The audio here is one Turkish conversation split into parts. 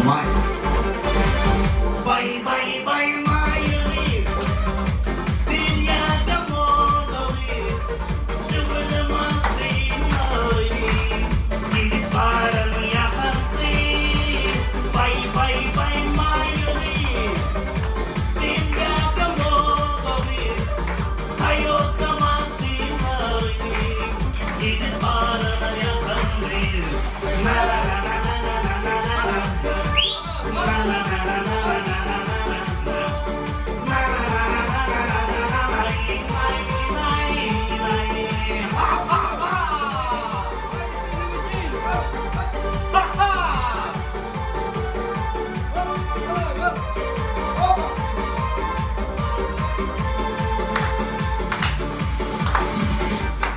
Mike. Bay Mayuri, Stilyada Modawi, Siwala Sinari, Gilid parang yakati. Bay Mayuri, Stilyada Modawi, Ayota Masinari, Gilid parang yakati. Na na na na na na na na na. Na na na na na na na na.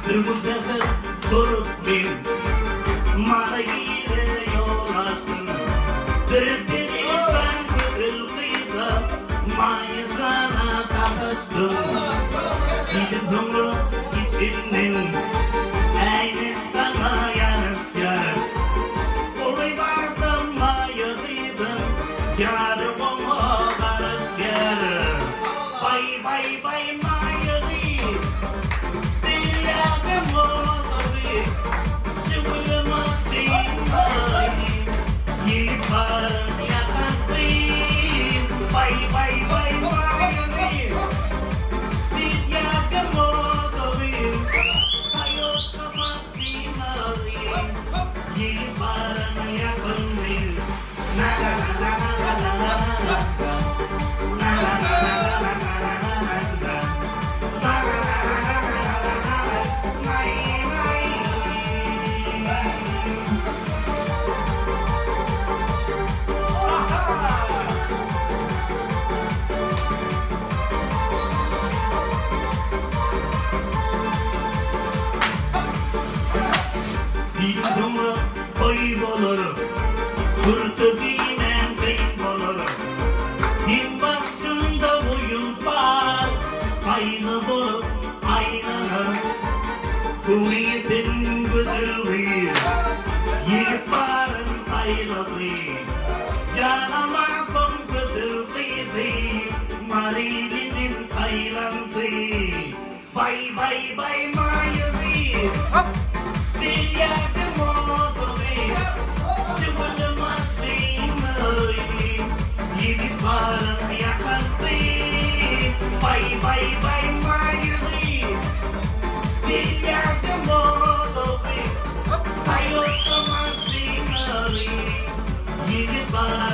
Kırmızı kurup bir marayı yol açtın. Birbiri sen kıyıda mayısana takıştın. Gidip zumru içinden aynen sana yanıs yarın. Kolay vardım mayısıydı yarım ama karıs yarın. Bay mayısı Stilyada Modawi, Siwala Masinari, Gilid parang yakati. Bay Mayuri, Stilyada Modawi, Ayota Masinari, Gilid parang yakati. Na na na na na na na na. Na na na na na na na na. Na na na na na na na. May. Bidumla koy bolurum, kurtu giymem kıyım bolurum. Kim başında boyun var, aynı bulup aynanır. Kuliyetin güdülüyor, yiğit varın hayladı. Yanıma kom güdülüydü, Marilyn'in haylandı. Bay Mayuri, Stilyada Modawi, Siwala Masinari, Gilid parang yakati. Bay Mayuri, Stilyada Modawi, Ayota Masinari, Gilid parang